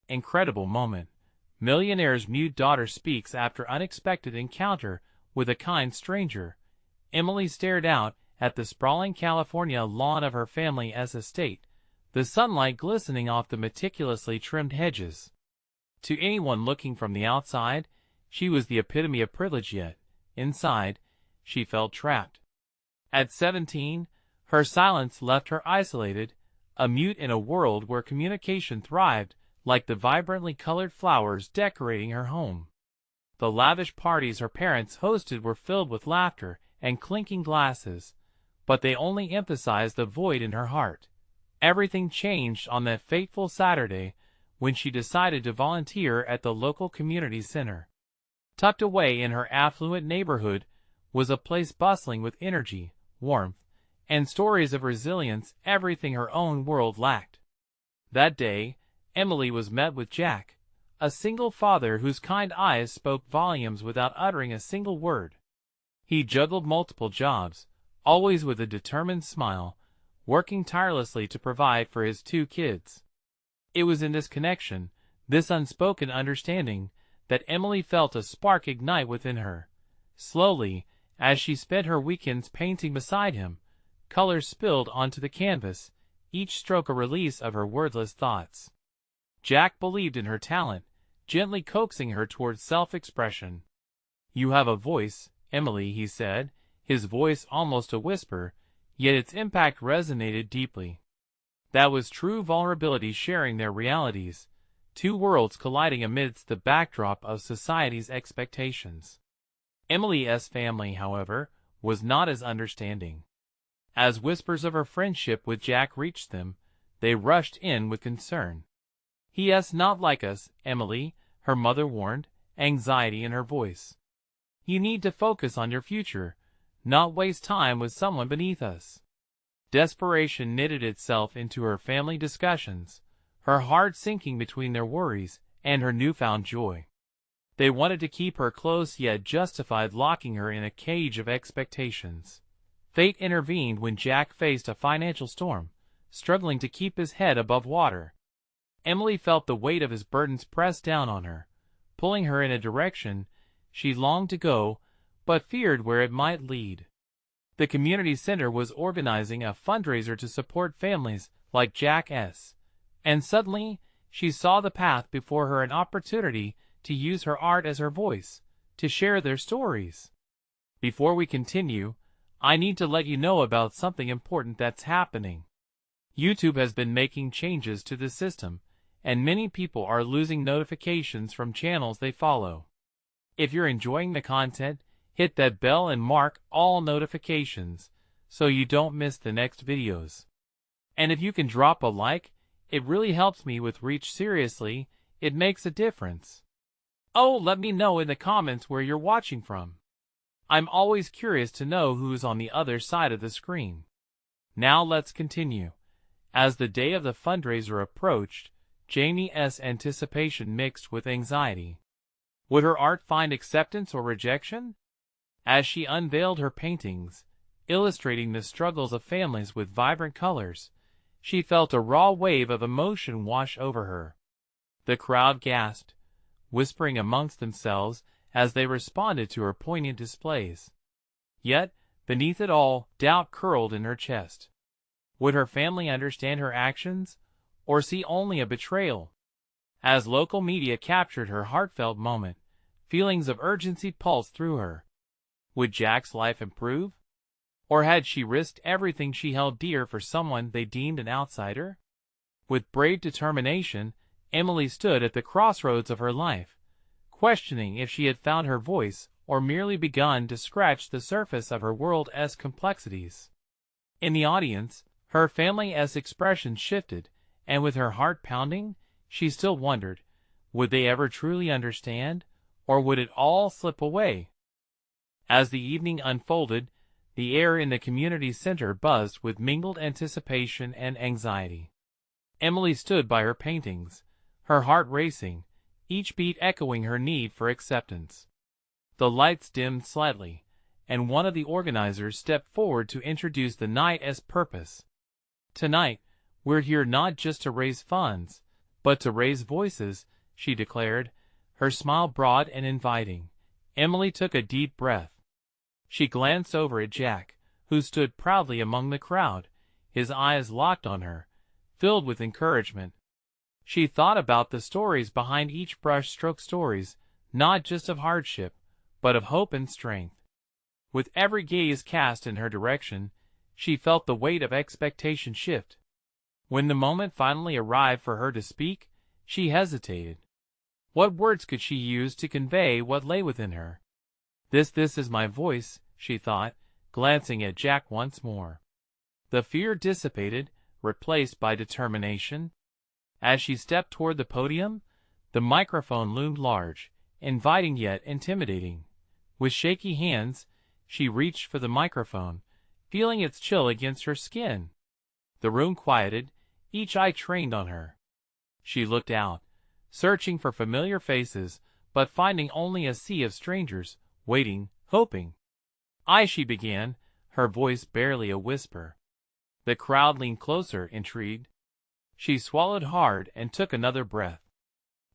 Incredible moment. Millionaire's mute daughter speaks after unexpected encounter with a kind stranger. Emily stared out at the sprawling California lawn of her family's estate, the sunlight glistening off the meticulously trimmed hedges. To anyone looking from the outside, she was the epitome of privilege, yet, inside, she felt trapped. At 17, her silence left her isolated, a mute in a world where communication thrived like the vibrantly colored flowers decorating her home. The lavish parties her parents hosted were filled with laughter and clinking glasses, but they only emphasized the void in her heart. Everything changed on that fateful Saturday when she decided to volunteer at the local community center. Tucked away in her affluent neighborhood was a place bustling with energy, warmth, and stories of resilience, everything her own world lacked. That day, Emily was met with Jack, a single father whose kind eyes spoke volumes without uttering a single word. He juggled multiple jobs, always with a determined smile, working tirelessly to provide for his 2 kids. It was in this connection, this unspoken understanding, that Emily felt a spark ignite within her. Slowly, as she spent her weekends painting beside him, colors spilled onto the canvas, each stroke a release of her wordless thoughts. Jack believed in her talent, gently coaxing her towards self-expression. "You have a voice, Emily," he said, his voice almost a whisper, yet its impact resonated deeply. That was true vulnerability, sharing their realities, 2 worlds colliding amidst the backdrop of society's expectations. Emily's family, however, was not as understanding. As whispers of her friendship with Jack reached them, they rushed in with concern. "He's not like us, Emily," her mother warned, anxiety in her voice. "You need to focus on your future, not waste time with someone beneath us." Desperation knitted itself into her family discussions, her heart sinking between their worries and her newfound joy. They wanted to keep her close, yet justified locking her in a cage of expectations. Fate intervened when Jack faced a financial storm, struggling to keep his head above water. Emily felt the weight of his burdens press down on her, pulling her in a direction she longed to go, but feared where it might lead. The community center was organizing a fundraiser to support families like Jack's, and suddenly she saw the path before her, an opportunity to use her art as her voice, to share their stories. Before we continue, I need to let you know about something important that's happening. YouTube has been making changes to the system, and many people are losing notifications from channels they follow. If you're enjoying the content, hit that bell and mark all notifications so you don't miss the next videos. And if you can drop a like, it really helps me with reach. Seriously, it makes a difference. Oh, let me know in the comments where you're watching from. I'm always curious to know who's on the other side of the screen. Now let's continue. As the day of the fundraiser approached, Jamie's anticipation mixed with anxiety. Would her art find acceptance or rejection? As she unveiled her paintings, illustrating the struggles of families with vibrant colors, she felt a raw wave of emotion wash over her. The crowd gasped, whispering amongst themselves as they responded to her poignant displays. Yet, beneath it all, doubt curled in her chest. Would her family understand her actions, or see only a betrayal? As local media captured her heartfelt moment, feelings of urgency pulsed through her. Would Jack's life improve? Or had she risked everything she held dear for someone they deemed an outsider? With brave determination, Emily stood at the crossroads of her life, questioning if she had found her voice or merely begun to scratch the surface of her world's complexities. In the audience, her family's expression shifted, and with her heart pounding, she still wondered, would they ever truly understand, or would it all slip away? As the evening unfolded, the air in the community center buzzed with mingled anticipation and anxiety. Emily stood by her paintings, her heart racing, each beat echoing her need for acceptance. The lights dimmed slightly, and one of the organizers stepped forward to introduce the night's purpose. "Tonight, we're here not just to raise funds, but to raise voices," she declared, her smile broad and inviting. Emily took a deep breath. She glanced over at Jack, who stood proudly among the crowd, his eyes locked on her, filled with encouragement. She thought about the stories behind each brushstroke, stories not just of hardship, but of hope and strength. With every gaze cast in her direction, she felt the weight of expectation shift. When the moment finally arrived for her to speak, she hesitated. What words could she use to convey what lay within her? This is my voice," she thought, glancing at Jack once more. The fear dissipated, replaced by determination. As she stepped toward the podium, the microphone loomed large, inviting yet intimidating. With shaky hands, she reached for the microphone, feeling its chill against her skin. The room quieted, each eye trained on her. She looked out, searching for familiar faces, but finding only a sea of strangers, waiting, hoping. She began, her voice barely a whisper. The crowd leaned closer, intrigued. She swallowed hard and took another breath.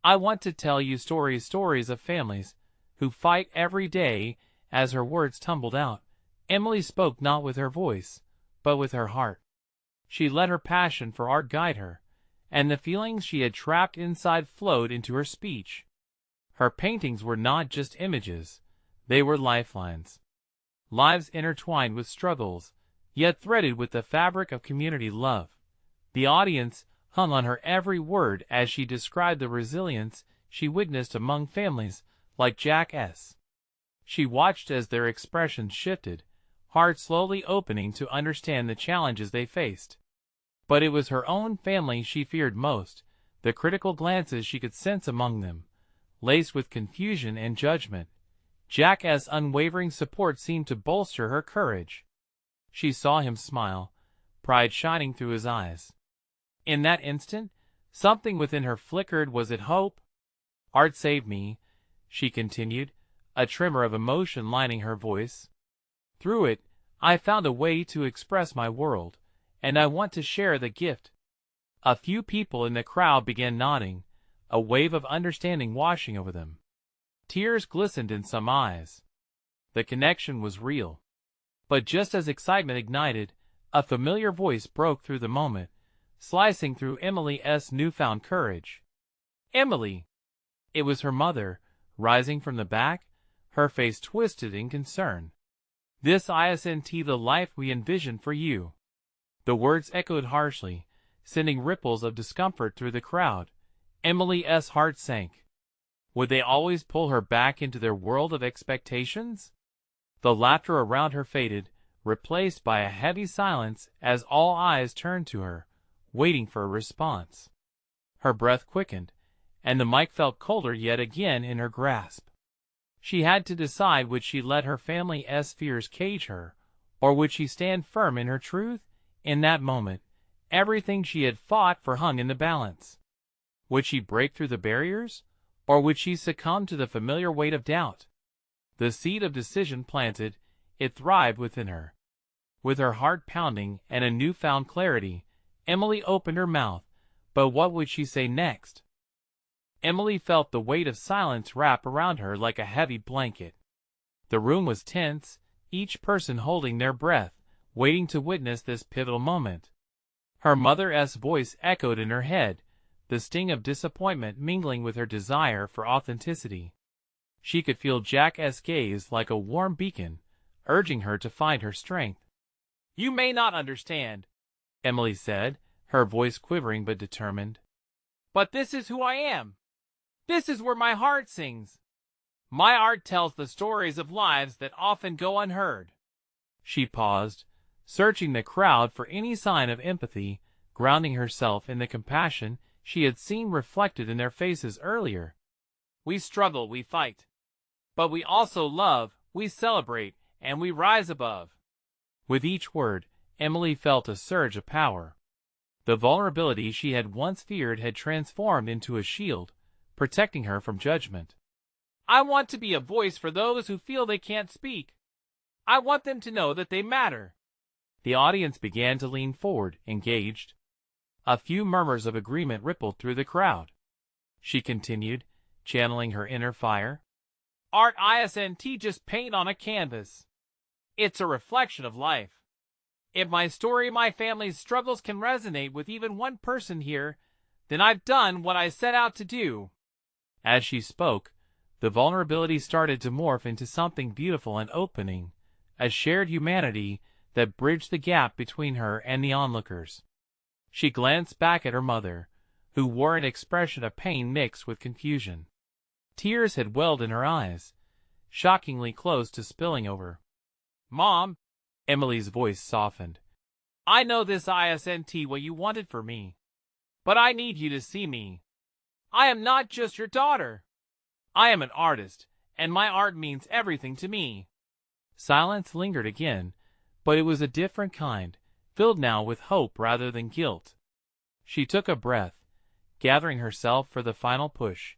"I want to tell you stories of families who fight every day." As her words tumbled out, Emily spoke not with her voice, but with her heart. She let her passion for art guide her, and the feelings she had trapped inside flowed into her speech. Her paintings were not just images, they were lifelines. Lives intertwined with struggles, yet threaded with the fabric of community love. The audience hung on her every word as she described the resilience she witnessed among families like Jack's. She watched as their expressions shifted, hearts slowly opening to understand the challenges they faced. But it was her own family she feared most, the critical glances she could sense among them, laced with confusion and judgment. Jack's unwavering support seemed to bolster her courage. She saw him smile, pride shining through his eyes. In that instant, something within her flickered. Was it hope? "Art saved me," she continued, a tremor of emotion lining her voice. "Through it, I found a way to express my world, and I want to share the gift." A few people in the crowd began nodding, a wave of understanding washing over them. Tears glistened in some eyes. The connection was real. But just as excitement ignited, a familiar voice broke through the moment, slicing through Emily's newfound courage. "Emily!" It was her mother, rising from the back, her face twisted in concern. "This isn't the life we envisioned for you." The words echoed harshly, sending ripples of discomfort through the crowd. Emily's heart sank. Would they always pull her back into their world of expectations? The laughter around her faded, replaced by a heavy silence as all eyes turned to her, waiting for a response. Her breath quickened, and the mic felt colder yet again in her grasp. She had to decide, would she let her family's fears cage her, or would she stand firm in her truth? In that moment, everything she had fought for hung in the balance. Would she break through the barriers, or would she succumb to the familiar weight of doubt? The seed of decision planted, it thrived within her. With her heart pounding and a newfound clarity, Emily opened her mouth, but what would she say next? Emily felt the weight of silence wrap around her like a heavy blanket. The room was tense, each person holding their breath, waiting to witness this pivotal moment. Her mother's voice echoed in her head, the sting of disappointment mingling with her desire for authenticity. She could feel Jack's gaze like a warm beacon, urging her to find her strength. "You may not understand," Emily said, her voice quivering but determined. "But this is who I am. This is where my heart sings. My art tells the stories of lives that often go unheard." She paused, searching the crowd for any sign of empathy, grounding herself in the compassion she had seen reflected in their faces earlier. "We struggle, we fight. But we also love, we celebrate, and we rise above." With each word, Emily felt a surge of power. The vulnerability she had once feared had transformed into a shield, protecting her from judgment. "I want to be a voice for those who feel they can't speak. I want them to know that they matter." The audience began to lean forward, engaged. A few murmurs of agreement rippled through the crowd. She continued, channeling her inner fire. Art isn't just paint on a canvas. It's a reflection of life. If my story, my family's struggles can resonate with even one person here, then I've done what I set out to do. As she spoke, the vulnerability started to morph into something beautiful and opening, a shared humanity that bridged the gap between her and the onlookers. She glanced back at her mother, who wore an expression of pain mixed with confusion. Tears had welled in her eyes, shockingly close to spilling over. Mom, Emily's voice softened. I know this isn't what you wanted for me, but I need you to see me. I am not just your daughter. I am an artist, and my art means everything to me. Silence lingered again, but it was a different kind, filled now with hope rather than guilt. She took a breath, gathering herself for the final push.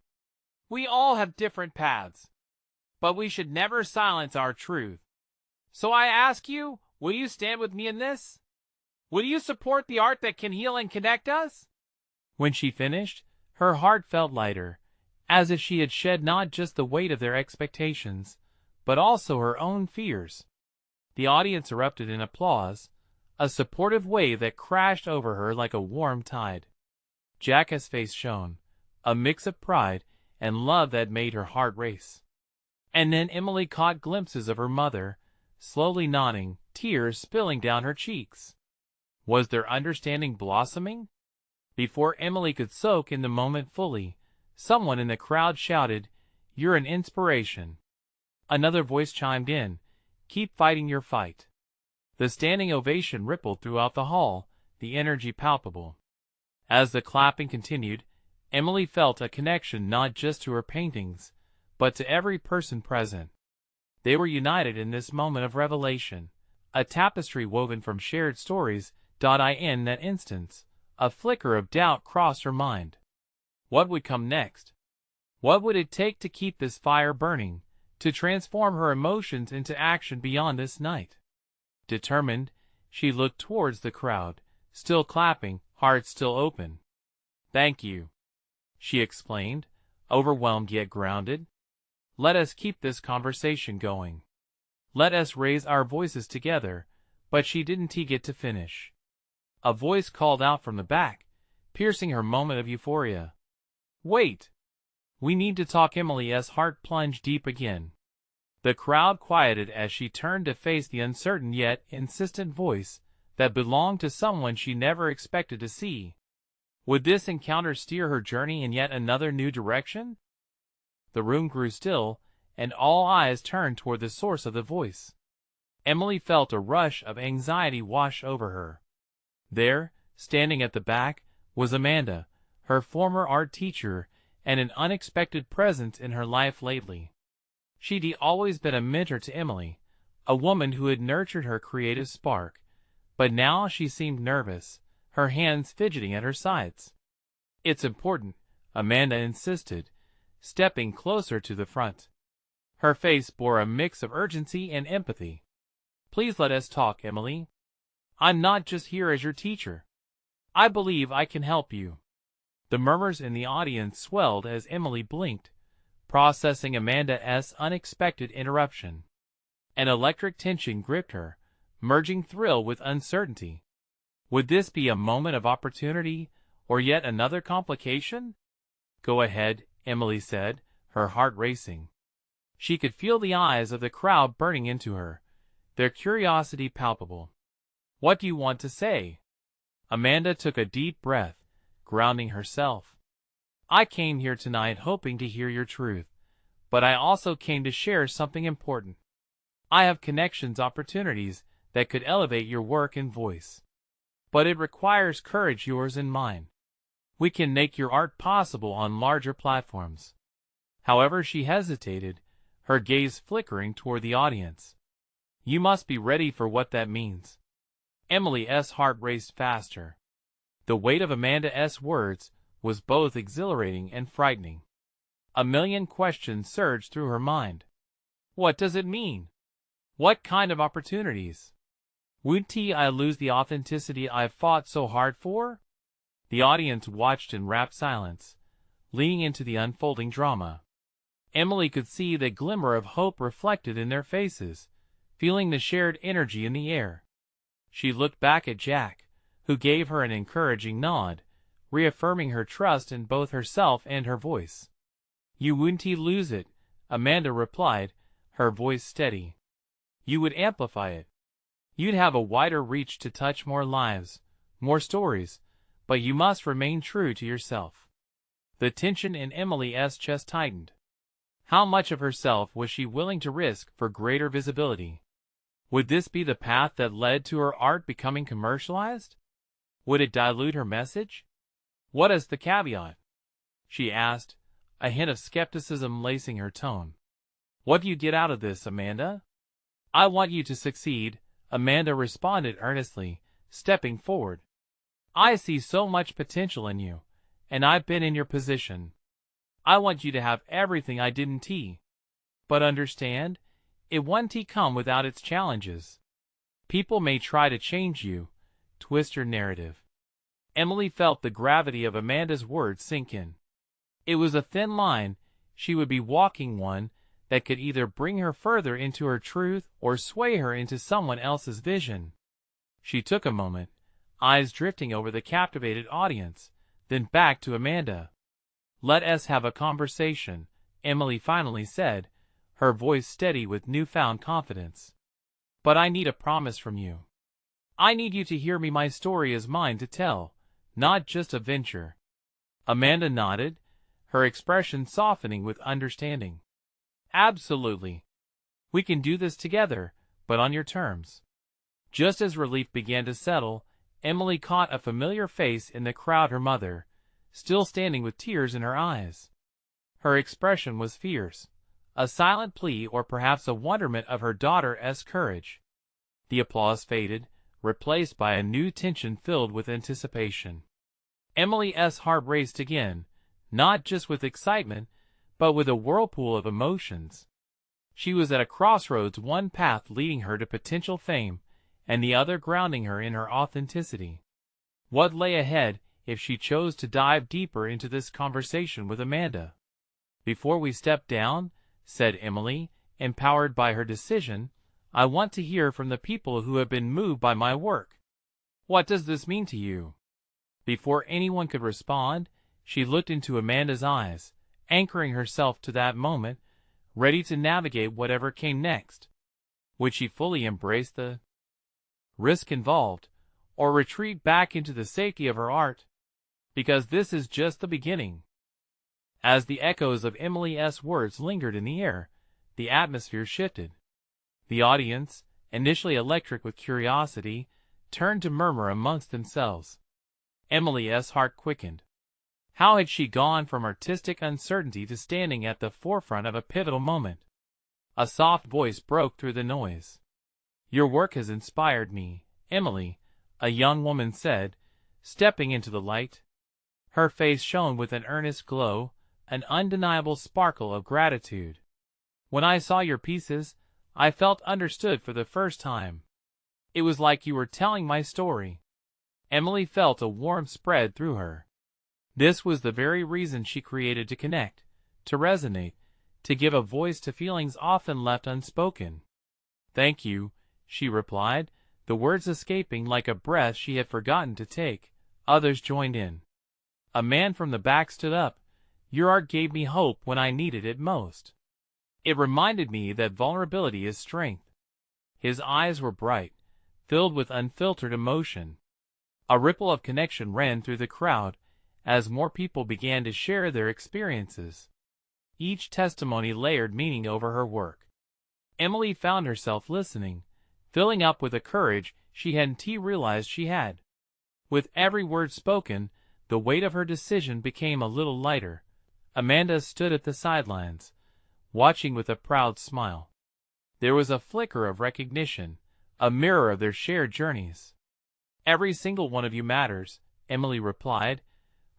We all have different paths, but we should never silence our truth. So I ask you, will you stand with me in this? Will you support the art that can heal and connect us? When she finished, her heart felt lighter, as if she had shed not just the weight of their expectations, but also her own fears. The audience erupted in applause, a supportive wave that crashed over her like a warm tide. Jacka's face shone, a mix of pride and love that made her heart race. And then Emily caught glimpses of her mother, slowly nodding, tears spilling down her cheeks. Was their understanding blossoming? Before Emily could soak in the moment fully, someone in the crowd shouted, "You're an inspiration." Another voice chimed in, "Keep fighting your fight." The standing ovation rippled throughout the hall, the energy palpable. As the clapping continued, Emily felt a connection not just to her paintings, but to every person present. They were united in this moment of revelation, a tapestry woven from shared stories. In that instance, a flicker of doubt crossed her mind. What would come next? What would it take to keep this fire burning, to transform her emotions into action beyond this night? Determined, she looked towards the crowd, still clapping, heart still open. Thank you, she explained, overwhelmed yet grounded. Let us keep this conversation going. Let us raise our voices together, but she didn't get to finish. A voice called out from the back, piercing her moment of euphoria. Wait! We need to talk. Emily's heart plunged deep again. The crowd quieted as she turned to face the uncertain yet insistent voice that belonged to someone she never expected to see. Would this encounter steer her journey in yet another new direction? The room grew still, and all eyes turned toward the source of the voice. Emily felt a rush of anxiety wash over her. There, standing at the back, was Amanda, her former art teacher, and an unexpected presence in her life lately. She'd always been a mentor to Emily, a woman who had nurtured her creative spark, but now she seemed nervous, her hands fidgeting at her sides. It's important, Amanda insisted, stepping closer to the front. Her face bore a mix of urgency and empathy. Please let us talk, Emily. I'm not just here as your teacher. I believe I can help you. The murmurs in the audience swelled as Emily blinked, processing Amanda's unexpected interruption. An electric tension gripped her, merging thrill with uncertainty. Would this be a moment of opportunity, or yet another complication? Go ahead, Emily said, her heart racing. She could feel the eyes of the crowd burning into her, their curiosity palpable. What do you want to say? Amanda took a deep breath, grounding herself. I came here tonight hoping to hear your truth, but I also came to share something important. I have connections, opportunities that could elevate your work and voice. But it requires courage, yours and mine. We can make your art possible on larger platforms. However, she hesitated, her gaze flickering toward the audience. You must be ready for what that means. Emily's heart raced faster. The weight of Amanda's words was both exhilarating and frightening. A million questions surged through her mind. What does it mean? What kind of opportunities? Would I lose the authenticity I've fought so hard for? The audience watched in rapt silence, leaning into the unfolding drama. Emily could see the glimmer of hope reflected in their faces, feeling the shared energy in the air. She looked back at Jack, who gave her an encouraging nod, reaffirming her trust in both herself and her voice. "You wouldn't lose it," Amanda replied, her voice steady. "You would amplify it. You'd have a wider reach to touch more lives, more stories, but you must remain true to yourself." The tension in Emily's chest tightened. How much of herself was she willing to risk for greater visibility? Would this be the path that led to her art becoming commercialized? Would it dilute her message? "What is the caveat?" she asked, a hint of skepticism lacing her tone. "What do you get out of this, Amanda?" "I want you to succeed," Amanda responded earnestly, stepping forward. "I see so much potential in you, and I've been in your position. I want you to have everything I didn't. But understand, it won't come without its challenges. People may try to change you, twist your narrative." Emily felt the gravity of Amanda's words sink in. It was a thin line; she would be walking one that could either bring her further into her truth or sway her into someone else's vision. She took a moment, eyes drifting over the captivated audience, then back to Amanda. "Let us have a conversation," Emily finally said, her voice steady with newfound confidence. "But I need a promise from you. I need you to hear me. My story is mine to tell, not just a venture." Amanda nodded, her expression softening with understanding. "Absolutely. We can do this together, but on your terms." Just as relief began to settle, Emily caught a familiar face in the crowd, her mother, still standing with tears in her eyes. Her expression was fierce, a silent plea or perhaps a wonderment of her daughter's courage. The applause faded, replaced by a new tension filled with anticipation. Emily's heart raced again, not just with excitement, but with a whirlpool of emotions. She was at a crossroads, one path leading her to potential fame, and the other grounding her in her authenticity. What lay ahead if she chose to dive deeper into this conversation with Amanda? "Before we step down," said Emily, empowered by her decision, "I want to hear from the people who have been moved by my work. What does this mean to you?" Before anyone could respond, she looked into Amanda's eyes, anchoring herself to that moment, ready to navigate whatever came next. Would she fully embrace the risk involved, or retreat back into the safety of her art? Because this is just the beginning. As the echoes of Emily's words lingered in the air, the atmosphere shifted. The audience, initially electric with curiosity, turned to murmur amongst themselves. Emily's heart quickened. How had she gone from artistic uncertainty to standing at the forefront of a pivotal moment? A soft voice broke through the noise. "Your work has inspired me, Emily," a young woman said, stepping into the light. Her face shone with an earnest glow, an undeniable sparkle of gratitude. "When I saw your pieces, I felt understood for the first time. It was like you were telling my story." Emily felt a warmth spread through her. This was the very reason she created: to connect, to resonate, to give a voice to feelings often left unspoken. "Thank you," she replied, the words escaping like a breath she had forgotten to take. Others joined in. A man from the back stood up. "Your art gave me hope when I needed it most. It reminded me that vulnerability is strength." His eyes were bright, filled with unfiltered emotion. A ripple of connection ran through the crowd as more people began to share their experiences. Each testimony layered meaning over her work. Emily found herself listening, filling up with a courage she hadn't realized she had. With every word spoken, the weight of her decision became a little lighter. Amanda stood at the sidelines, watching with a proud smile. There was a flicker of recognition, a mirror of their shared journeys. "Every single one of you matters," Emily replied,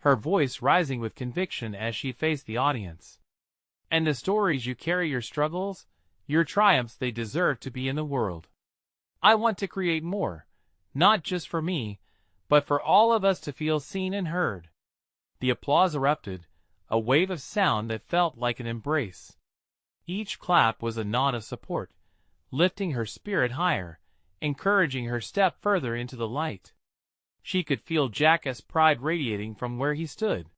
her voice rising with conviction as she faced the audience. "And the stories you carry, your struggles, your triumphs, they deserve to be in the world. I want to create more, not just for me, but for all of us to feel seen and heard. The applause erupted, a wave of sound that felt like an embrace. Each clap was a nod of support, lifting her spirit higher, encouraging her step further into the light. She could feel Jack's pride radiating from where he stood.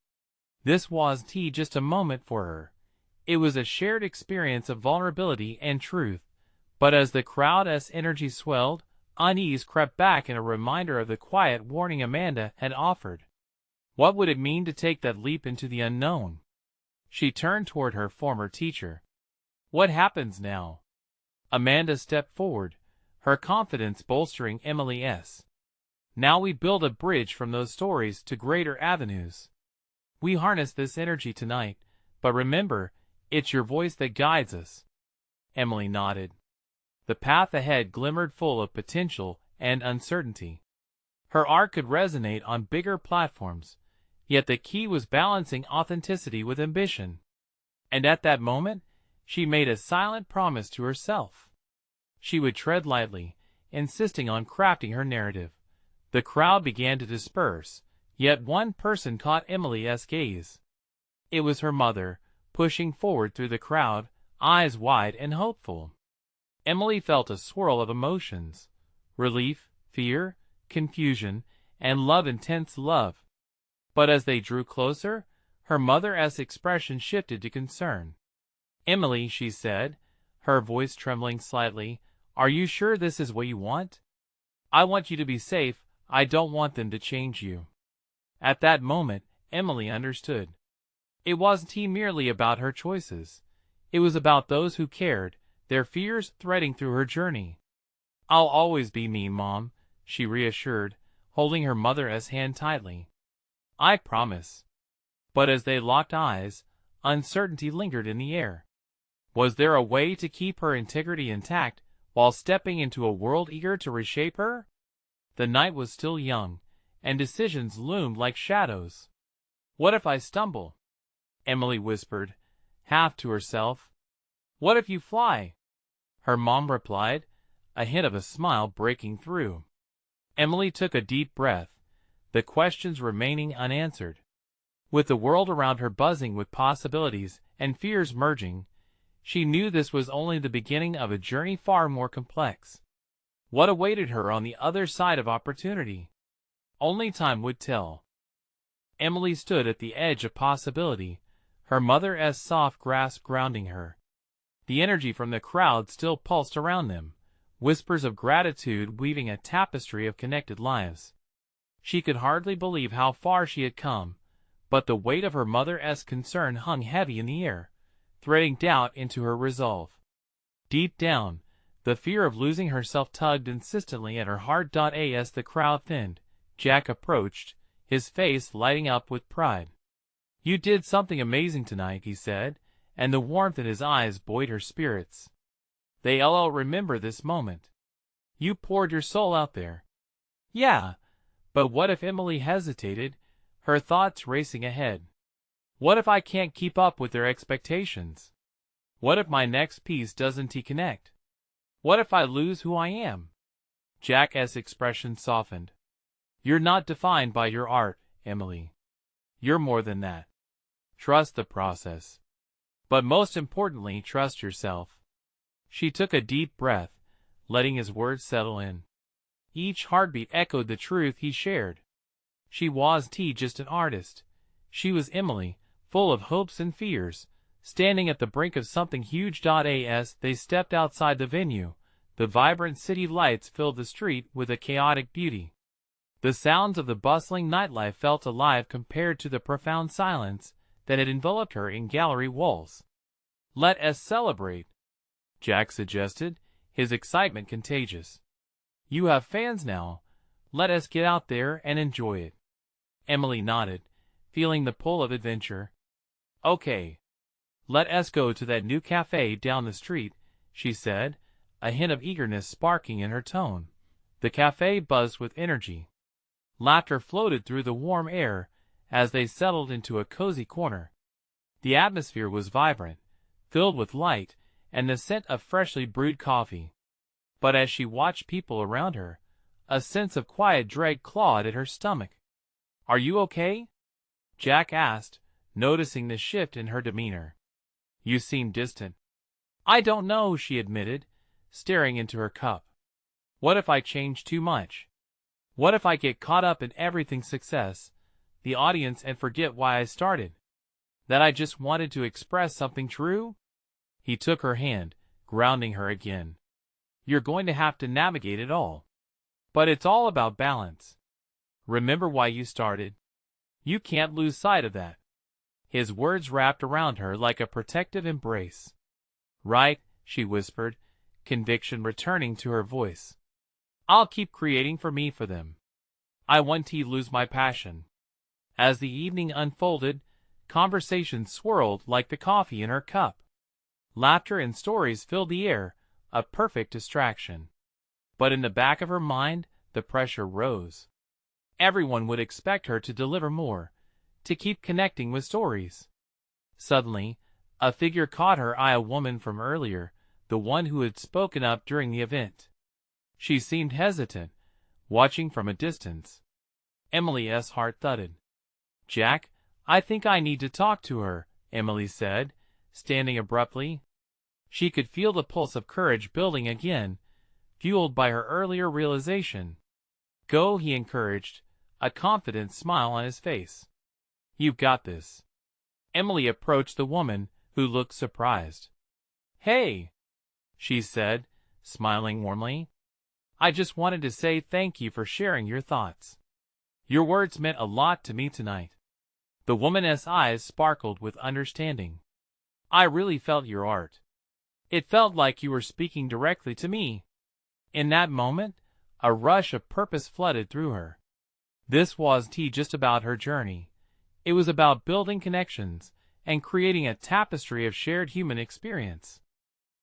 This wasn't just a moment for her. It was a shared experience of vulnerability and truth. But as the crowd's energy swelled, unease crept back in a reminder of the quiet warning Amanda had offered. What would it mean to take that leap into the unknown? She turned toward her former teacher. What happens now? Amanda stepped forward, her confidence bolstering Emily's. Now we build a bridge from those stories to greater avenues. We harness this energy tonight, but remember, it's your voice that guides us. Emily nodded. The path ahead glimmered full of potential and uncertainty. Her art could resonate on bigger platforms, yet the key was balancing authenticity with ambition. And at that moment, she made a silent promise to herself. She would tread lightly, insisting on crafting her narrative. The crowd began to disperse, yet one person caught Emily's gaze. It was her mother, pushing forward through the crowd, eyes wide and hopeful. Emily felt a swirl of emotions: relief, fear, confusion, and intense love. But as they drew closer, her mother's expression shifted to concern. "Emily," she said, her voice trembling slightly, "are you sure this is what you want? I want you to be safe. I don't want them to change you." At that moment, Emily understood. It wasn't merely about her choices. It was about those who cared, their fears threading through her journey. "I'll always be me, Mom," she reassured, holding her mother's hand tightly. "I promise." But as they locked eyes, uncertainty lingered in the air. Was there a way to keep her integrity intact while stepping into a world eager to reshape her? The night was still young, and decisions loomed like shadows. "What if I stumble?" Emily whispered, half to herself. "What if you fly?" Her mom replied, a hint of a smile breaking through. Emily took a deep breath, the questions remaining unanswered. With the world around her buzzing with possibilities and fears merging, she knew this was only the beginning of a journey far more complex. What awaited her on the other side of opportunity? Only time would tell. Emily stood at the edge of possibility, her mother's soft grasp grounding her. The energy from the crowd still pulsed around them, whispers of gratitude weaving a tapestry of connected lives. She could hardly believe how far she had come, but the weight of her mother's concern hung heavy in the air, threading doubt into her resolve. Deep down, the fear of losing herself tugged insistently at her heart. As the crowd thinned, Jack approached, his face lighting up with pride. "You did something amazing tonight," he said, and the warmth in his eyes buoyed her spirits. "They'll remember this moment. You poured your soul out there." "Yeah, but what if?" Emily hesitated, her thoughts racing ahead. "What if I can't keep up with their expectations? What if my next piece doesn't connect? What if I lose who I am?" Jack's expression softened. "You're not defined by your art, Emily. You're more than that. Trust the process. But most importantly, trust yourself." She took a deep breath, letting his words settle in. Each heartbeat echoed the truth he shared. She wasn't just an artist. She was Emily, full of hopes and fears, standing at the brink of something huge. As they stepped outside the venue, the vibrant city lights filled the street with a chaotic beauty. The sounds of the bustling nightlife felt alive compared to the profound silence that had enveloped her in gallery walls. "Let us celebrate," Jack suggested, his excitement contagious. "You have fans now. Let us get out there and enjoy it." Emily nodded, feeling the pull of adventure. "Okay. Let us go to that new cafe down the street," she said, a hint of eagerness sparking in her tone. The cafe buzzed with energy. Laughter floated through the warm air as they settled into a cozy corner. The atmosphere was vibrant, filled with light and the scent of freshly brewed coffee. But as she watched people around her, A sense of quiet dread clawed at her stomach. "Are you okay?" Jack asked, noticing the shift in her demeanor. "You seem distant." "I don't know," she admitted, staring into her cup. "What if I change too much? What if I get caught up in everything's success, the audience, and forget why I started? That I just wanted to express something true?" He took her hand, grounding her again. "You're going to have to navigate it all. But it's all about balance. Remember why you started. You can't lose sight of that." His words wrapped around her like a protective embrace. "Right," she whispered, conviction returning to her voice. "I'll keep creating for them. I won't lose my passion." As the evening unfolded, conversation swirled like the coffee in her cup. Laughter and stories filled the air, a perfect distraction. But in the back of her mind, the pressure rose. Everyone would expect her to deliver more, to keep connecting with stories. Suddenly, a figure caught her eye, a woman from earlier, the one who had spoken up during the event. She seemed hesitant, watching from a distance. Emily's heart thudded. "Jack, I think I need to talk to her," Emily said, standing abruptly. She could feel the pulse of courage building again, fueled by her earlier realization. "Go," he encouraged, a confident smile on his face. "You've got this." Emily approached the woman, who looked surprised. "Hey," she said, smiling warmly. "I just wanted to say thank you for sharing your thoughts. Your words meant a lot to me tonight." The woman's eyes sparkled with understanding. "I really felt your art. It felt like you were speaking directly to me." In that moment, a rush of purpose flooded through her. This wasn't just about her journey. It was about building connections and creating a tapestry of shared human experience.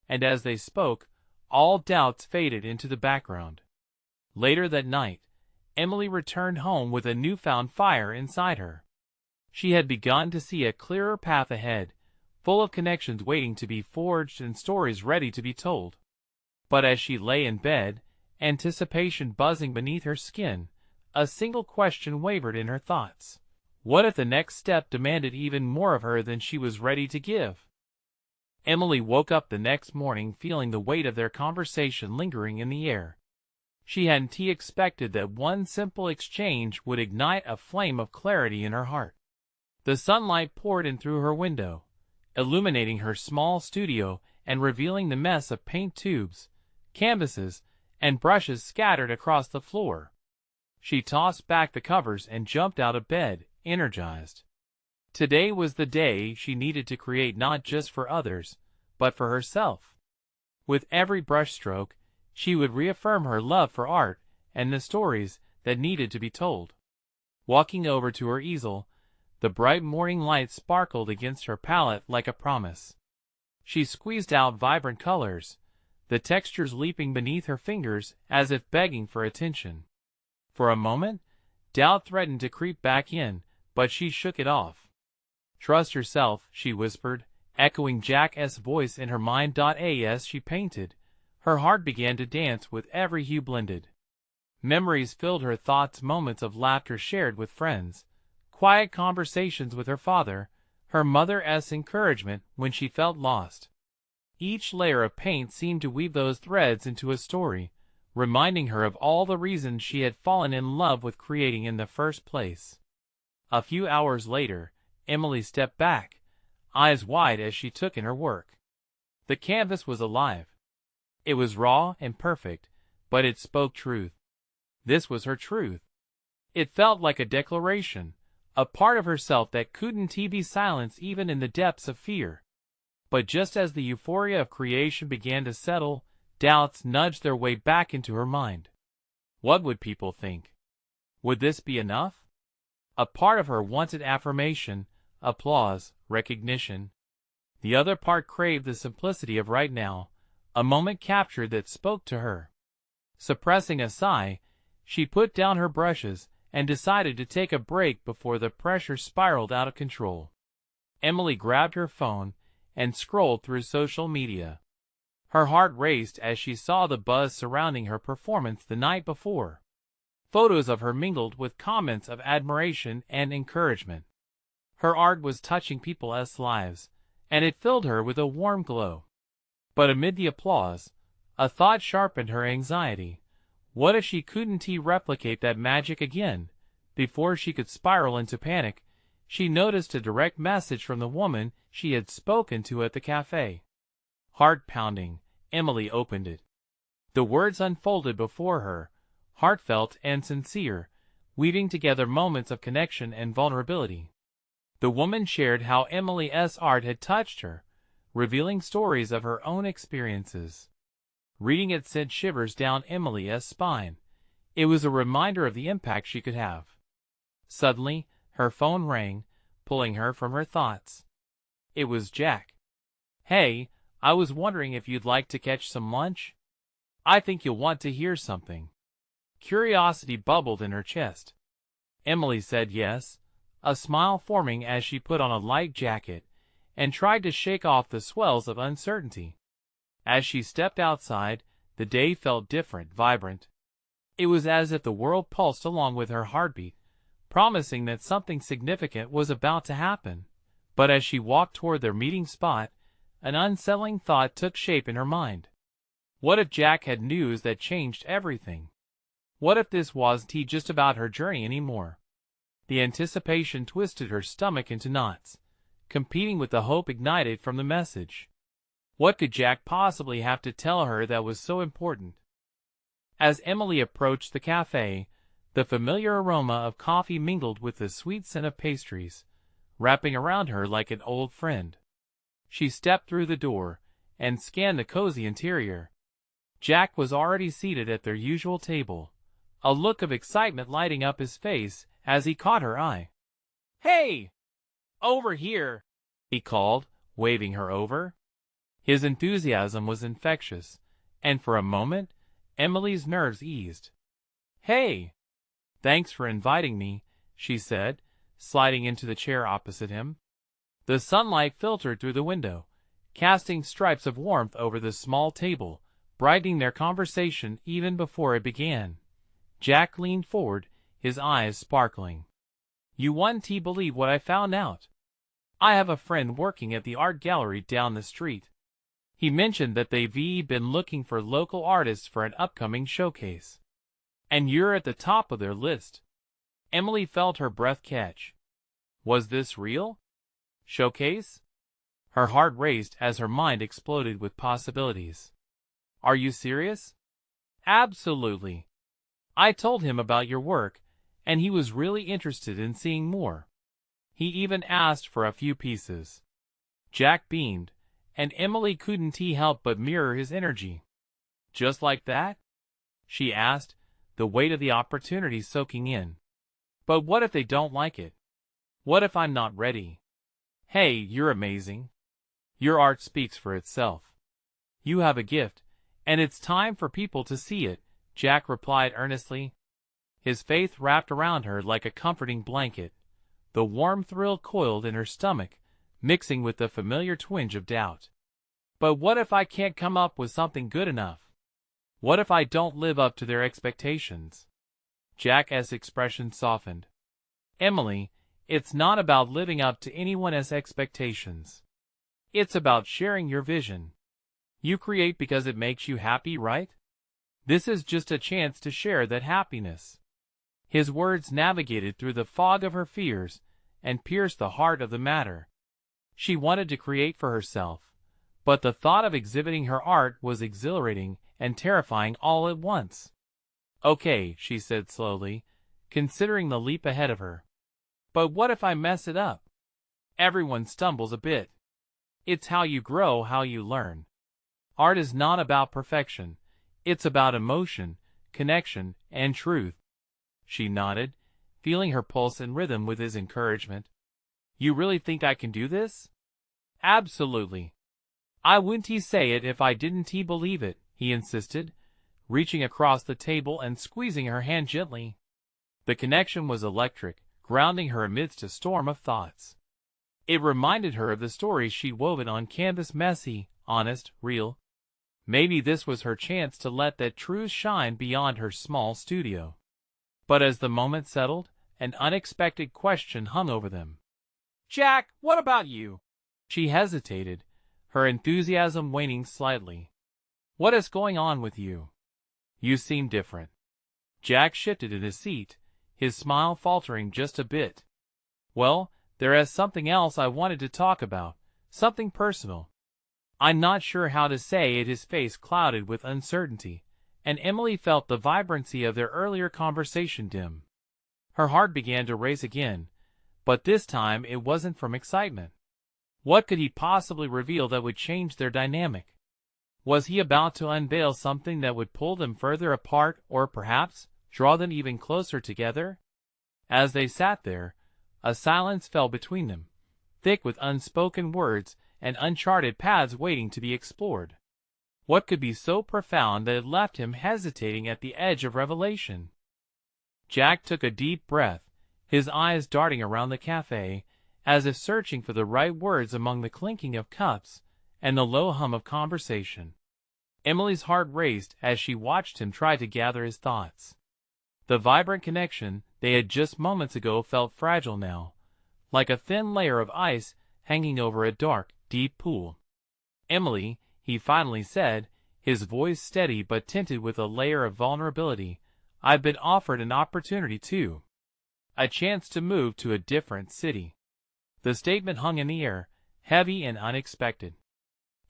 And as they spoke, all doubts faded into the background. Later that night, Emily returned home with a newfound fire inside her. She had begun to see a clearer path ahead, full of connections waiting to be forged and stories ready to be told. But as she lay in bed, anticipation buzzing beneath her skin, a single question wavered in her thoughts. What if the next step demanded even more of her than she was ready to give? Emily woke up the next morning feeling the weight of their conversation lingering in the air. She hadn't expected that one simple exchange would ignite a flame of clarity in her heart. The sunlight poured in through her window, illuminating her small studio and revealing the mess of paint tubes, canvases, and brushes scattered across the floor. She tossed back the covers and jumped out of bed, energized. Today was the day she needed to create, not just for others, but for herself. With every brushstroke, she would reaffirm her love for art and the stories that needed to be told. Walking over to her easel, the bright morning light sparkled against her palette like a promise. She squeezed out vibrant colors, the textures leaping beneath her fingers as if begging for attention. For a moment, doubt threatened to creep back in, but she shook it off. "Trust yourself," she whispered, echoing Jack's voice in her mind. As she painted, her heart began to dance with every hue blended. Memories filled her thoughts, moments of laughter shared with friends, quiet conversations with her father, her mother's encouragement when she felt lost. Each layer of paint seemed to weave those threads into a story, reminding her of all the reasons she had fallen in love with creating in the first place. A few hours later, Emily stepped back, eyes wide as she took in her work. The canvas was alive. It was raw and perfect, but it spoke truth. This was her truth. It felt like a declaration, a part of herself that couldn't be silenced even in the depths of fear. But just as the euphoria of creation began to settle, doubts nudged their way back into her mind. What would people think? Would this be enough? A part of her wanted affirmation, applause, recognition. The other part craved the simplicity of right now, a moment captured that spoke to her. Suppressing a sigh, she put down her brushes and decided to take a break before the pressure spiraled out of control. Emily grabbed her phone and scrolled through social media. Her heart raced as she saw the buzz surrounding her performance the night before. Photos of her mingled with comments of admiration and encouragement. Her art was touching people's lives, and it filled her with a warm glow. But amid the applause, a thought sharpened her anxiety. What if she couldn't replicate that magic again? Before she could spiral into panic, she noticed a direct message from the woman she had spoken to at the cafe. Heart pounding, Emily opened it. The words unfolded before her, heartfelt and sincere, weaving together moments of connection and vulnerability. The woman shared how Emily's art had touched her, revealing stories of her own experiences. Reading it sent shivers down Emily's spine. It was a reminder of the impact she could have. Suddenly, her phone rang, pulling her from her thoughts. It was Jack. "Hey, I was wondering if you'd like to catch some lunch? I think you'll want to hear something." Curiosity bubbled in her chest. Emily said yes, a smile forming as she put on a light jacket and tried to shake off the swells of uncertainty. As she stepped outside, the day felt different, vibrant. It was as if the world pulsed along with her heartbeat, promising that something significant was about to happen. But as she walked toward their meeting spot, an unsettling thought took shape in her mind. What if Jack had news that changed everything? What if this wasn't just about her journey anymore? The anticipation twisted her stomach into knots, competing with the hope ignited from the message. What could Jack possibly have to tell her that was so important? As Emily approached the cafe, the familiar aroma of coffee mingled with the sweet scent of pastries, wrapping around her like an old friend. She stepped through the door and scanned the cozy interior. Jack was already seated at their usual table, a look of excitement lighting up his face as he caught her eye. "Hey! Over here!" he called, waving her over. His enthusiasm was infectious, and for a moment, Emily's nerves eased. "Hey! Thanks for inviting me," she said, sliding into the chair opposite him. The sunlight filtered through the window, casting stripes of warmth over the small table, brightening their conversation even before it began. Jack leaned forward, his eyes sparkling. "You wouldn't believe what I found out. I have a friend working at the art gallery down the street. He mentioned that they've been looking for local artists for an upcoming showcase. And you're at the top of their list." Emily felt her breath catch. Was this real? Showcase? Her heart raced as her mind exploded with possibilities. "Are you serious?" "Absolutely. I told him about your work, and he was really interested in seeing more. He even asked for a few pieces." Jack beamed, and Emily couldn't help but mirror his energy. "Just like that?" she asked, the weight of the opportunity soaking in. "But what if they don't like it? What if I'm not ready?" "Hey, you're amazing. Your art speaks for itself. You have a gift, and it's time for people to see it," Jack replied earnestly. His faith wrapped around her like a comforting blanket. The warm thrill coiled in her stomach, mixing with the familiar twinge of doubt. "But what if I can't come up with something good enough? What if I don't live up to their expectations?" Jack's expression softened. "Emily, it's not about living up to anyone's expectations. It's about sharing your vision. You create because it makes you happy, right? This is just a chance to share that happiness." His words navigated through the fog of her fears and pierced the heart of the matter. She wanted to create for herself, but the thought of exhibiting her art was exhilarating and terrifying all at once. "Okay," she said slowly, considering the leap ahead of her. "But what if I mess it up?" "Everyone stumbles a bit. It's how you grow, how you learn. Art is not about perfection. It's about emotion, connection, and truth." She nodded, feeling her pulse in rhythm with his encouragement. "You really think I can do this?" "Absolutely. I wouldn't say it if I didn't believe it," he insisted, reaching across the table and squeezing her hand gently. The connection was electric, grounding her amidst a storm of thoughts. It reminded her of the stories she'd woven on canvas, messy, honest, real. Maybe this was her chance to let that truth shine beyond her small studio. But as the moment settled, an unexpected question hung over them. "Jack, what about you?" She hesitated, her enthusiasm waning slightly. "What is going on with you? You seem different." Jack shifted in his seat, his smile faltering just a bit. "Well, there is something else I wanted to talk about, something personal." "I'm not sure how to say it." His face clouded with uncertainty, and Emily felt the vibrancy of their earlier conversation dim. Her heart began to race again, but this time it wasn't from excitement. What could he possibly reveal that would change their dynamic? Was he about to unveil something that would pull them further apart or perhaps draw them even closer together? As they sat there, a silence fell between them, thick with unspoken words and uncharted paths waiting to be explored. What could be so profound that it left him hesitating at the edge of revelation? Jack took a deep breath, his eyes darting around the cafe, as if searching for the right words among the clinking of cups and the low hum of conversation. Emily's heart raced as she watched him try to gather his thoughts. The vibrant connection they had just moments ago felt fragile now, like a thin layer of ice hanging over a dark, deep pool. "Emily," he finally said, his voice steady but tinted with a layer of vulnerability, "I've been offered an opportunity too. A chance to move to a different city." The statement hung in the air, heavy and unexpected.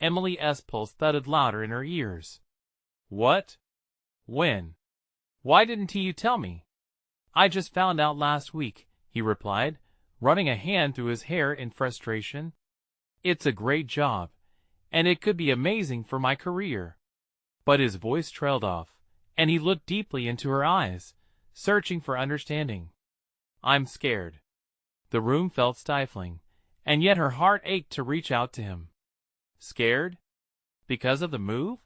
Emily's pulse thudded louder in her ears. "What? When? Why didn't you tell me?" "I just found out last week," he replied, running a hand through his hair in frustration. "It's a great job, and it could be amazing for my career." But his voice trailed off, and he looked deeply into her eyes, searching for understanding. "I'm scared." The room felt stifling, and yet her heart ached to reach out to him. "Scared? Because of the move?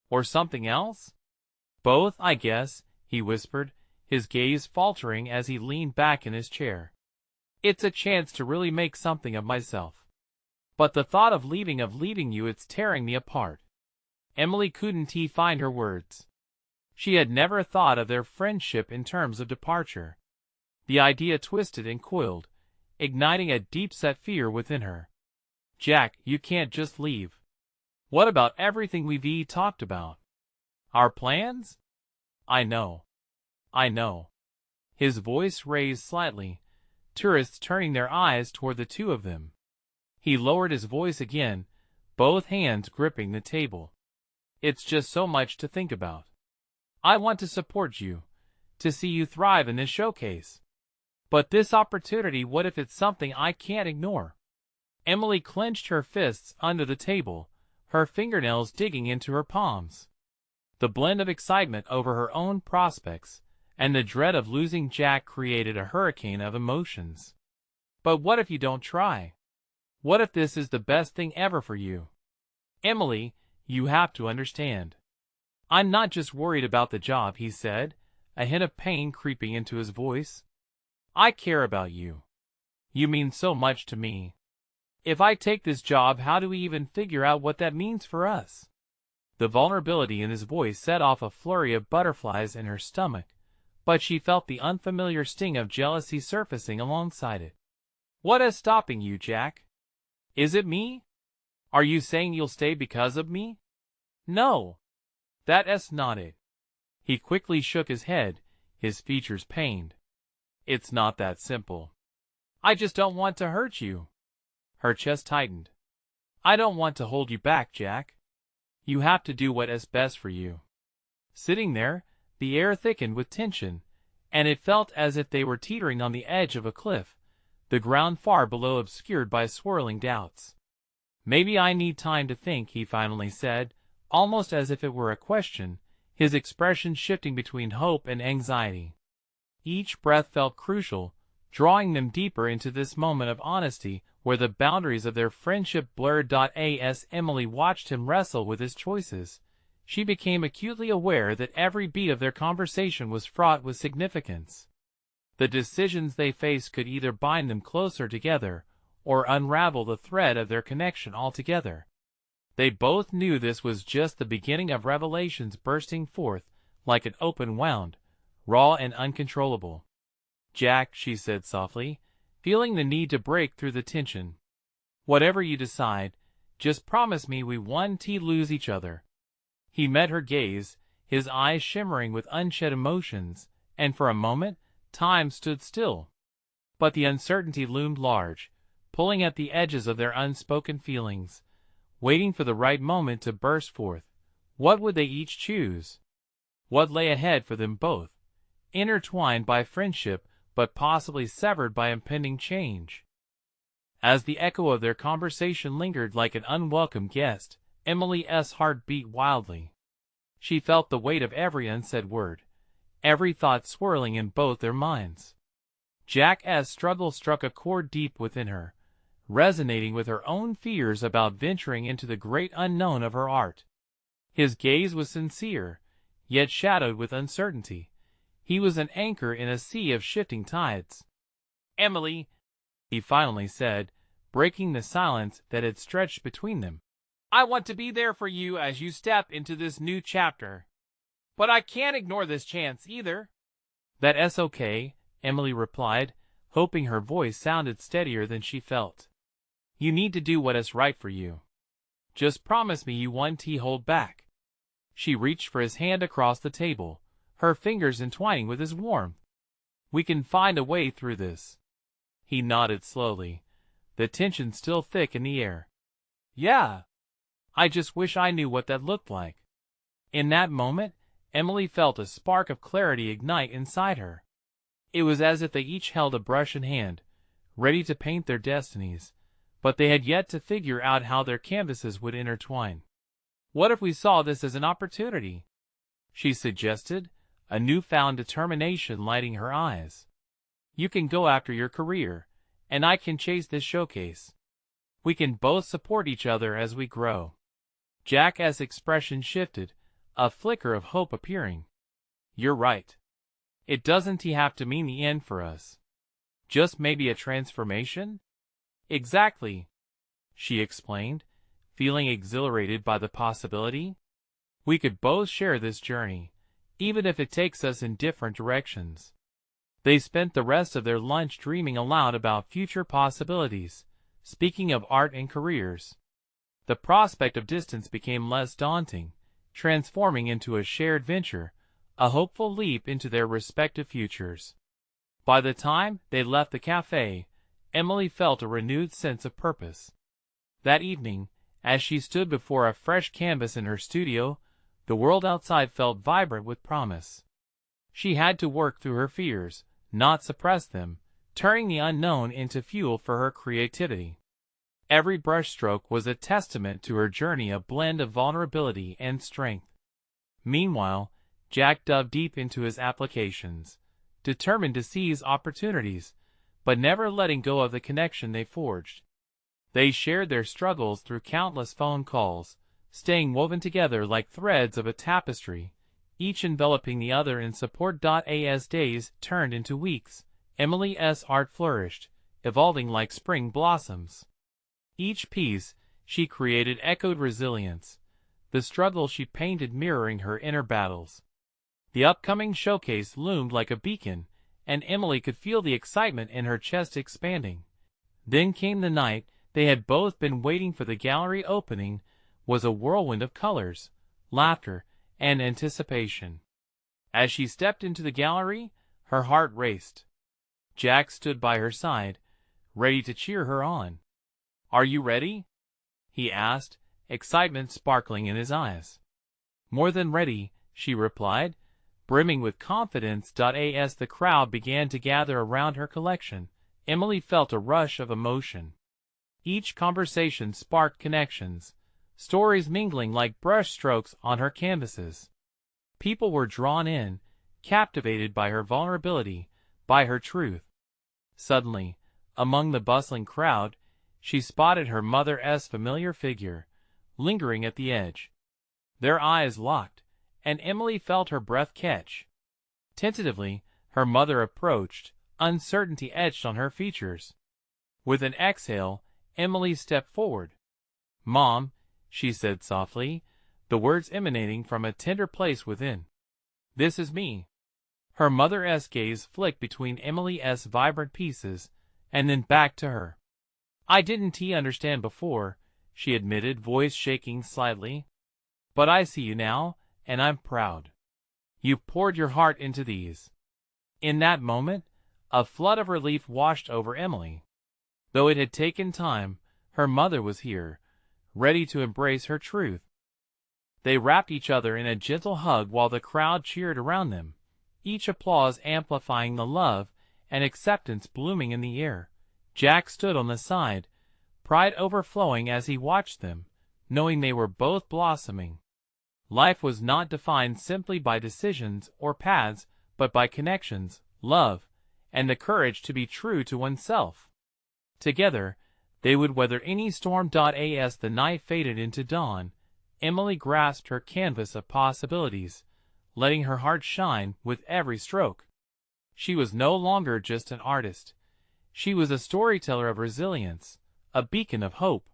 Or something else?" "Both, I guess," he whispered, his gaze faltering as he leaned back in his chair. "It's a chance to really make something of myself. But the thought of leaving you, it's tearing me apart." Emily couldn't find her words. She had never thought of their friendship in terms of departure. The idea twisted and coiled, igniting a deep-set fear within her. "Jack, you can't just leave. What about everything we've talked about? Our plans?" I know. His voice raised slightly, tourists turning their eyes toward the two of them. He lowered his voice again, both hands gripping the table. "It's just so much to think about. I want to support you, to see you thrive in this showcase. But this opportunity, what if it's something I can't ignore?" Emily clenched her fists under the table, her fingernails digging into her palms. The blend of excitement over her own prospects and the dread of losing Jack created a hurricane of emotions. "But what if you don't try? What if this is the best thing ever for you? Emily, you have to understand. I'm not just worried about the job," he said, a hint of pain creeping into his voice. "I care about you. You mean so much to me. If I take this job, how do we even figure out what that means for us?" The vulnerability in his voice set off a flurry of butterflies in her stomach, but she felt the unfamiliar sting of jealousy surfacing alongside it. "What is stopping you, Jack? Is it me? Are you saying you'll stay because of me?" "No. That's not it." He quickly shook his head, his features pained. "It's not that simple. I just don't want to hurt you." Her chest tightened. "I don't want to hold you back, Jack. You have to do what is best for you." Sitting there, the air thickened with tension, and it felt as if they were teetering on the edge of a cliff, the ground far below obscured by swirling doubts. "Maybe I need time to think," he finally said, almost as if it were a question, his expression shifting between hope and anxiety. Each breath felt crucial, drawing them deeper into this moment of honesty where the boundaries of their friendship blurred. As Emily watched him wrestle with his choices, she became acutely aware that every beat of their conversation was fraught with significance. The decisions they faced could either bind them closer together or unravel the thread of their connection altogether. They both knew this was just the beginning of revelations bursting forth like an open wound, raw and uncontrollable. "Jack," she said softly, feeling the need to break through the tension. "Whatever you decide, just promise me we won't lose each other." He met her gaze, his eyes shimmering with unshed emotions, and for a moment, time stood still. But the uncertainty loomed large, pulling at the edges of their unspoken feelings, waiting for the right moment to burst forth. What would they each choose? What lay ahead for them both, intertwined by friendship but possibly severed by impending change? As the echo of their conversation lingered like an unwelcome guest, Emily's heart beat wildly. She felt the weight of every unsaid word, every thought swirling in both their minds. Jack's struggle struck a chord deep within her, resonating with her own fears about venturing into the great unknown of her art. His gaze was sincere, yet shadowed with uncertainty. He was an anchor in a sea of shifting tides. "Emily," he finally said, breaking the silence that had stretched between them, "I want to be there for you as you step into this new chapter. But I can't ignore this chance either." "That's okay," Emily replied, hoping her voice sounded steadier than she felt. "You need to do what is right for you. Just promise me you won't hold back." She reached for his hand across the table, her fingers entwining with his warmth. "We can find a way through this." He nodded slowly, the tension still thick in the air. "Yeah. I just wish I knew what that looked like." In that moment, Emily felt a spark of clarity ignite inside her. It was as if they each held a brush in hand, ready to paint their destinies, but they had yet to figure out how their canvases would intertwine. "What if we saw this as an opportunity?" she suggested, a newfound determination lighting her eyes. "You can go after your career, and I can chase this showcase. We can both support each other as we grow." Jack's expression shifted, a flicker of hope appearing. "You're right. It doesn't have to mean the end for us. Just maybe a transformation?" "Exactly," she explained, feeling exhilarated by the possibility. "We could both share this journey, even if it takes us in different directions." They spent the rest of their lunch dreaming aloud about future possibilities, speaking of art and careers. The prospect of distance became less daunting, transforming into a shared venture, a hopeful leap into their respective futures. By the time they left the cafe, Emily felt a renewed sense of purpose. That evening, as she stood before a fresh canvas in her studio, the world outside felt vibrant with promise. She had to work through her fears, not suppress them, turning the unknown into fuel for her creativity. Every brushstroke was a testament to her journey, a blend of vulnerability and strength. Meanwhile, Jack dove deep into his applications, determined to seize opportunities, but never letting go of the connection they forged. They shared their struggles through countless phone calls, staying woven together like threads of a tapestry, each enveloping the other in support. As days turned into weeks, Emily's art flourished, evolving like spring blossoms. Each piece she created echoed resilience, the struggle she painted mirroring her inner battles. The upcoming showcase loomed like a beacon, and Emily could feel the excitement in her chest expanding. Then came the night they had both been waiting for. The gallery opening was a whirlwind of colors, laughter, and anticipation. As she stepped into the gallery, her heart raced. Jack stood by her side, ready to cheer her on. "Are you ready?" he asked, excitement sparkling in his eyes. "More than ready," she replied, brimming with confidence. As the crowd began to gather around her collection, Emily felt a rush of emotion. Each conversation sparked connections, stories mingling like brushstrokes on her canvases. People were drawn in, captivated by her vulnerability, by her truth. Suddenly, among the bustling crowd, she spotted her mother's familiar figure, lingering at the edge. Their eyes locked, and Emily felt her breath catch. Tentatively, her mother approached, uncertainty etched on her features. With an exhale, Emily stepped forward. "Mom," she said softly, the words emanating from a tender place within. "This is me." Her mother's gaze flicked between Emily's vibrant pieces, and then back to her. "I didn't understand before," she admitted, voice shaking slightly. "But I see you now, and I'm proud. You poured your heart into these." In that moment, a flood of relief washed over Emily. Though it had taken time, her mother was here, ready to embrace her truth. They wrapped each other in a gentle hug while the crowd cheered around them, each applause amplifying the love and acceptance blooming in the air. Jack stood on the side, pride overflowing as he watched them, knowing they were both blossoming. Life was not defined simply by decisions or paths, but by connections, love, and the courage to be true to oneself. Together, they would weather any storm. As the night faded into dawn, Emily grasped her canvas of possibilities, letting her heart shine with every stroke. She was no longer just an artist. She was a storyteller of resilience, a beacon of hope.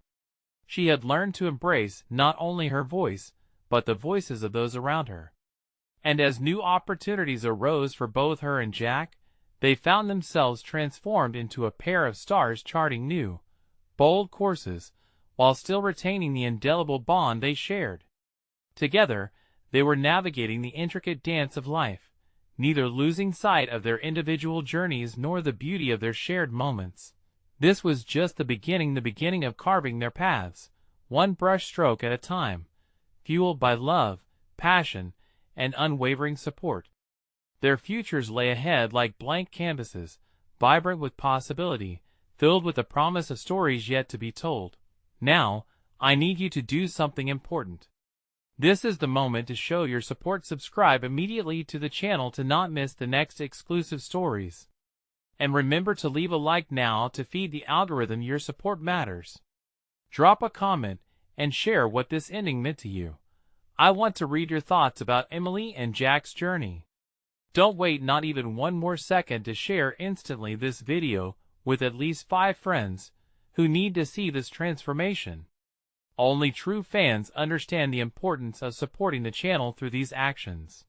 She had learned to embrace not only her voice, but the voices of those around her. And as new opportunities arose for both her and Jack, they found themselves transformed into a pair of stars charting new, bold courses, while still retaining the indelible bond they shared. Together, they were navigating the intricate dance of life, neither losing sight of their individual journeys nor the beauty of their shared moments. This was just the beginning of carving their paths, one brush stroke at a time, fueled by love, passion, and unwavering support. Their futures lay ahead like blank canvases, vibrant with possibility, filled with the promise of stories yet to be told. Now, I need you to do something important. This is the moment to show your support. Subscribe immediately to the channel to not miss the next exclusive stories. And remember to leave a like now to feed the algorithm. Your support matters. Drop a comment and share what this ending meant to you. I want to read your thoughts about Emily and Jack's journey. Don't wait not even one more second to share instantly this video with at least 5 friends who need to see this transformation. Only true fans understand the importance of supporting the channel through these actions.